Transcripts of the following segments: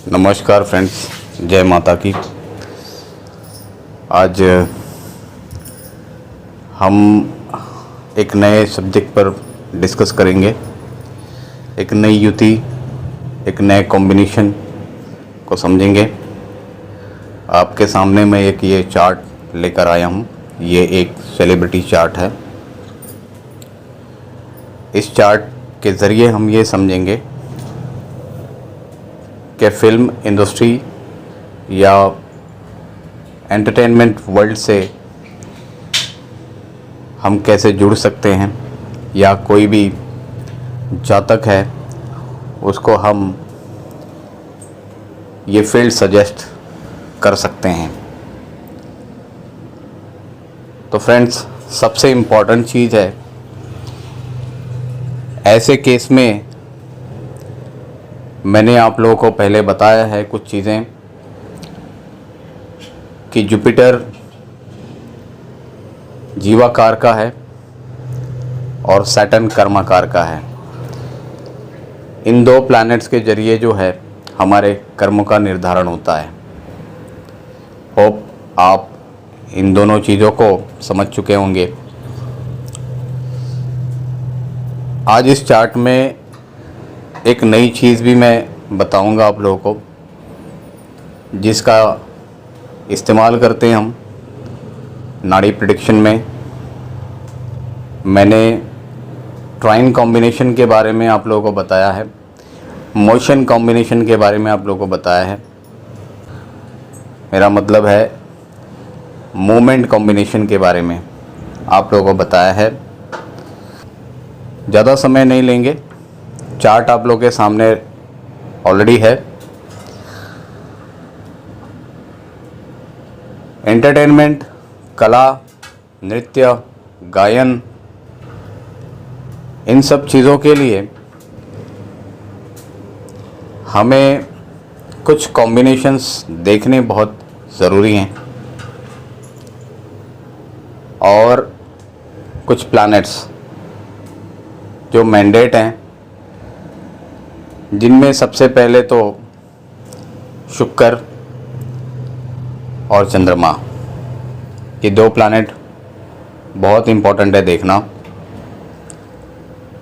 नमस्कार फ्रेंड्स, जय माता की। आज हम एक नए सब्जेक्ट पर डिस्कस करेंगे। एक नई युति, एक नए कॉम्बिनेशन को समझेंगे। आपके सामने मैं एक ये चार्ट लेकर आया हूँ। ये एक सेलिब्रिटी चार्ट है। इस चार्ट के ज़रिए हम ये समझेंगे कि फिल्म इंडस्ट्री या एंटरटेनमेंट वर्ल्ड से हम कैसे जुड़ सकते हैं, या कोई भी जातक है उसको हम ये फील्ड सजेस्ट कर सकते हैं। तो फ्रेंड्स, सबसे इम्पॉर्टेंट चीज़ है ऐसे केस में, मैंने आप लोगों को पहले बताया है कुछ चीज़ें कि जुपिटर जीवाकार का है और सैटर्न कर्माकार का है। इन दो प्लैनेट्स के जरिए जो है हमारे कर्मों का निर्धारण होता है। होप आप इन दोनों चीज़ों को समझ चुके होंगे। आज इस चार्ट में एक नई चीज़ भी मैं बताऊंगा आप लोगों को, जिसका इस्तेमाल करते हैं हम नाड़ी प्रेडिक्शन में। मैंने ट्राइन कॉम्बिनेशन के बारे में आप लोगों को बताया है, मोशन कॉम्बिनेशन के बारे में आप लोगों को बताया है। मेरा मतलब है मूवमेंट कॉम्बिनेशन के बारे में आप लोगों को बताया है। ज़्यादा समय नहीं लेंगे, चार्ट आप लोगों के सामने ऑलरेडी है। एंटरटेनमेंट, कला, नृत्य, गायन, इन सब चीज़ों के लिए हमें कुछ कॉम्बिनेशंस देखने बहुत ज़रूरी हैं, और कुछ प्लैनेट्स जो मैंडेट हैं, जिनमें सबसे पहले तो शुक्र और चंद्रमा, ये दो प्लैनेट बहुत इम्पोर्टेंट है देखना।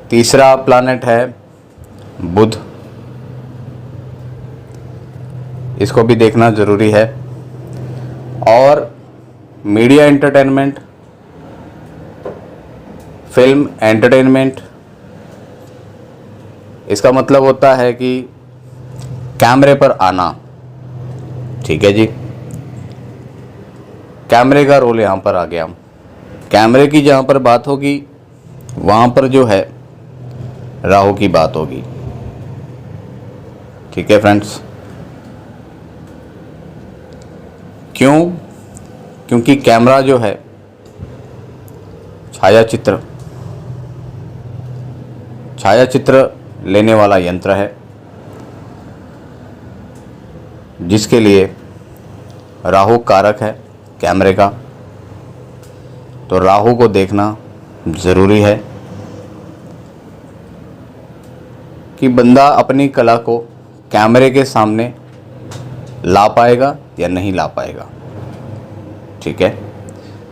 तीसरा प्लैनेट है बुध, इसको भी देखना ज़रूरी है। और मीडिया एंटरटेनमेंट, फिल्म एंटरटेनमेंट, इसका मतलब होता है कि कैमरे पर आना। ठीक है जी, कैमरे का रोल यहाँ पर आ गया। कैमरे की जहाँ पर बात होगी वहाँ पर जो है राहु की बात होगी। ठीक है फ्रेंड्स, क्यों? क्योंकि कैमरा जो है छायाचित्र लेने वाला यंत्र है, जिसके लिए राहु कारक है कैमरे का। तो राहु को देखना ज़रूरी है कि बंदा अपनी कला को कैमरे के सामने ला पाएगा या नहीं ला पाएगा। ठीक है,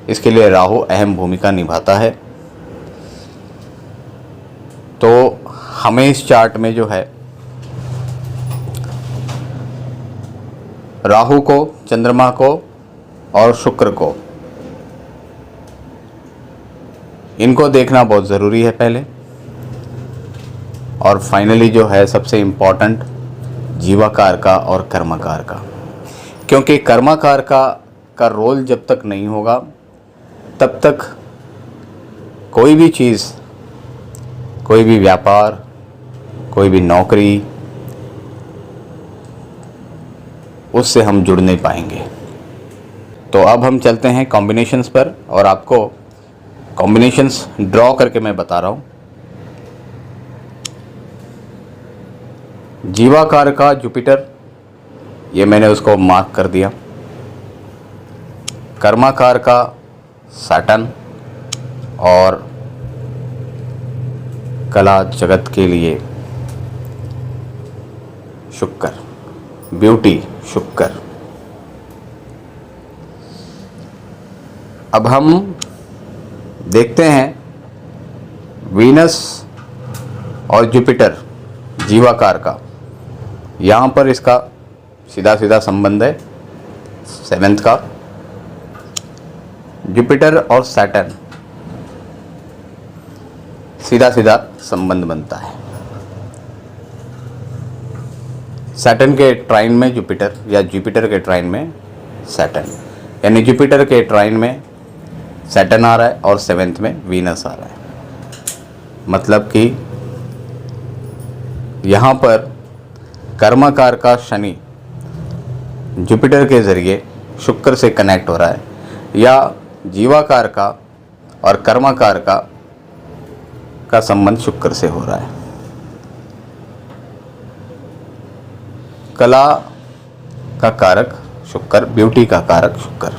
इसके लिए राहु अहम भूमिका निभाता है। तो हमें इस चार्ट में जो है राहु को, चंद्रमा को और शुक्र को, इनको देखना बहुत ज़रूरी है पहले। और फाइनली जो है सबसे इम्पॉर्टेंट जीवाकार का और कर्माकार का, क्योंकि कर्माकार का रोल जब तक नहीं होगा तब तक कोई भी चीज़, कोई भी व्यापार, कोई भी नौकरी, उससे हम जुड़ नहीं पाएंगे। तो अब हम चलते हैं कॉम्बिनेशंस पर, और आपको कॉम्बिनेशंस ड्रॉ करके मैं बता रहा हूँ। जीवाकार का जुपिटर, ये मैंने उसको मार्क कर दिया। कर्माकार का सैटर्न, और कला जगत के लिए शुक्र। ब्यूटी शुक्र। अब हम देखते हैं वीनस और जुपिटर जीवाकार का। यहाँ पर इसका सीधा सीधा संबंध है 7th का। जुपिटर और सैटर्न सीधा सीधा संबंध बनता है। सैटर्न के ट्राइन में जुपिटर या जुपिटर के ट्राइन में सैटर्न, यानी जुपिटर के ट्राइन में सैटर्न आ रहा है और 7th में वीनस आ रहा है। मतलब कि यहाँ पर कर्मकार का शनि जुपिटर के ज़रिए शुक्र से कनेक्ट हो रहा है, या जीवाकार का और कर्माकार का संबंध शुक्र से हो रहा है। कला का कारक शुक्र, ब्यूटी का कारक शुक्र।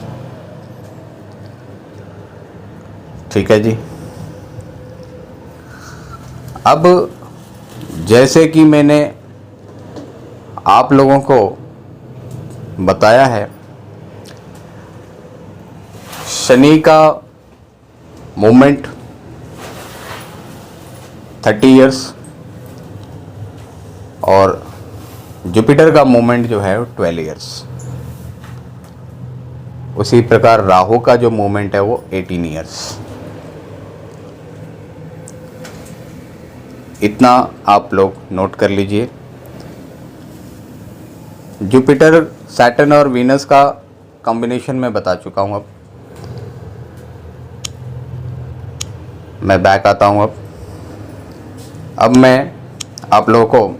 ठीक है जी। अब जैसे कि मैंने आप लोगों को बताया है, शनि का मूवमेंट 30 इयर्स और जुपिटर का मूवमेंट जो है वो 12 इयर्स। उसी प्रकार राहु का जो मूवमेंट है वो 18 इयर्स। इतना आप लोग नोट कर लीजिए। जुपिटर, सैटर्न और वीनस का कॉम्बिनेशन में बता चुका हूँ। मैं बैक आता हूँ। अब मैं आप लोगों को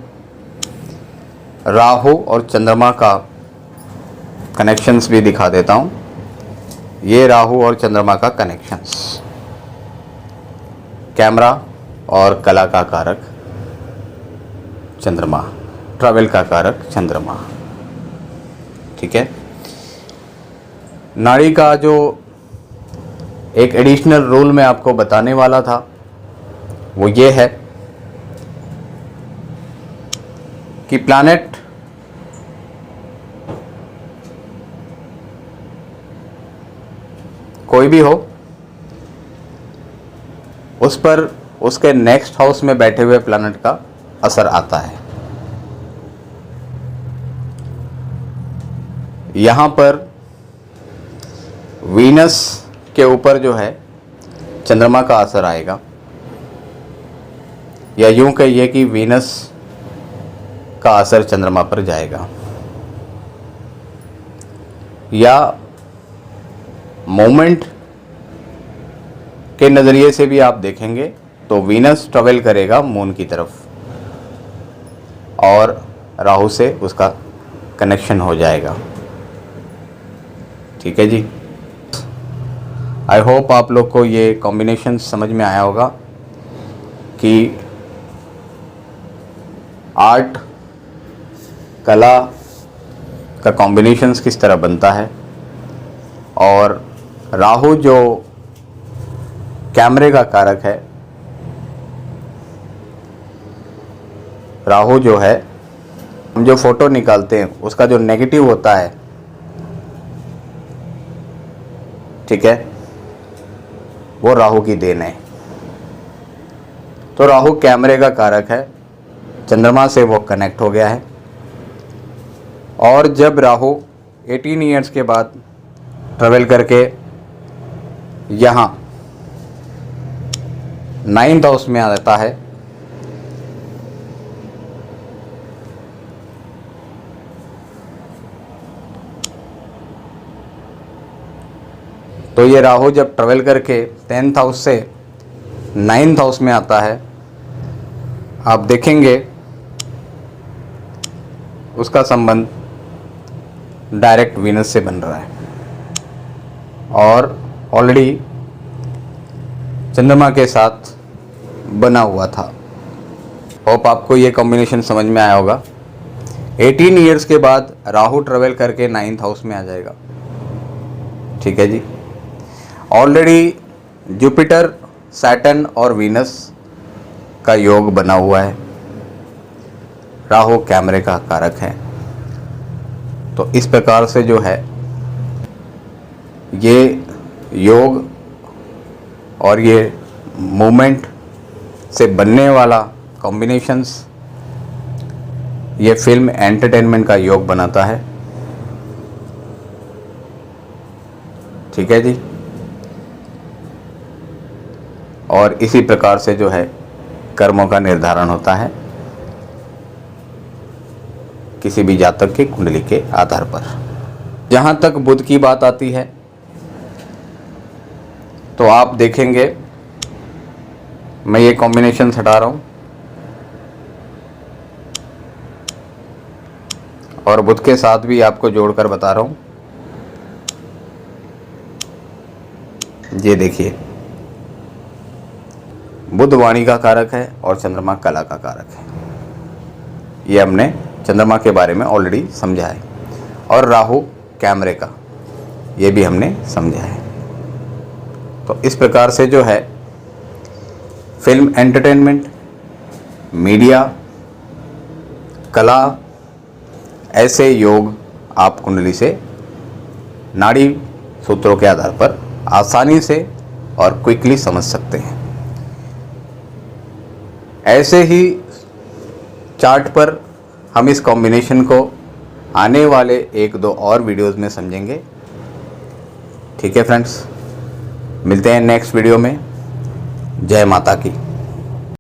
राहु और चंद्रमा का कनेक्शंस भी दिखा देता हूँ। ये राहु और चंद्रमा का कनेक्शंस, कैमरा और कला का कारक चंद्रमा, ट्रैवल का कारक चंद्रमा। ठीक है। नाड़ी का जो एक एडिशनल रूल मैं आपको बताने वाला था वो ये है कि प्लैनेट कोई भी हो, उस पर उसके नेक्स्ट हाउस में बैठे हुए प्लैनेट का असर आता है। यहाँ पर वीनस के ऊपर जो है चंद्रमा का असर आएगा, या यूं कहिए कि वीनस का असर चंद्रमा पर जाएगा। या मोमेंट के नज़रिए से भी आप देखेंगे तो वीनस ट्रेवल करेगा मून की तरफ और राहु से उसका कनेक्शन हो जाएगा। ठीक है जी। आई होप आप लोग को ये कॉम्बिनेशन समझ में आया होगा कि आर्ट, कला का कॉम्बिनेशंस किस तरह बनता है। और राहु जो कैमरे का कारक है, राहु जो है, हम जो फोटो निकालते हैं उसका जो नेगेटिव होता है, ठीक है, वो राहु की देन है। तो राहु कैमरे का कारक है, चंद्रमा से वो कनेक्ट हो गया है। और जब राहु 18 ईयर्स के बाद ट्रेवल करके यहाँ 9th हाउस में आ जाता है, तो ये राहु जब ट्रेवल करके 10th हाउस से 9th हाउस में आता है, आप देखेंगे उसका संबंध डायरेक्ट वीनस से बन रहा है और ऑलरेडी चंद्रमा के साथ बना हुआ था। होप आपको ये कॉम्बिनेशन समझ में आया होगा। 18 ईयर्स के बाद राहु ट्रेवल करके 9th हाउस में आ जाएगा। ठीक है जी। ऑलरेडी जुपिटर, सैटर्न और वीनस का योग बना हुआ है। राहु कैमरे का कारक है तो इस प्रकार से जो है ये योग और ये मूवमेंट से बनने वाला कॉम्बिनेशंस ये फिल्म एंटरटेनमेंट का योग बनाता है। ठीक है जी। और इसी प्रकार से जो है कर्मों का निर्धारण होता है किसी भी जातक की कुंडली के आधार पर। जहाँ तक बुध की बात आती है तो आप देखेंगे, मैं ये कॉम्बिनेशन हटा रहा हूँ और बुध के साथ भी आपको जोड़कर बता रहा हूँ। ये देखिए, बुध वाणी का कारक है और चंद्रमा कला का कारक है। ये हमने चंद्रमा के बारे में ऑलरेडी समझा है। और राहु कैमरे का, ये भी हमने समझा है। तो इस प्रकार से जो है फिल्म एंटरटेनमेंट, मीडिया, कला, ऐसे योग आप कुंडली से नाड़ी सूत्रों के आधार पर आसानी से और क्विकली समझ सकते हैं। ऐसे ही चार्ट पर हम इस कॉम्बिनेशन को आने वाले 1-2 और वीडियोस में समझेंगे। ठीक है फ्रेंड्स, मिलते हैं नेक्स्ट वीडियो में। जय माता की।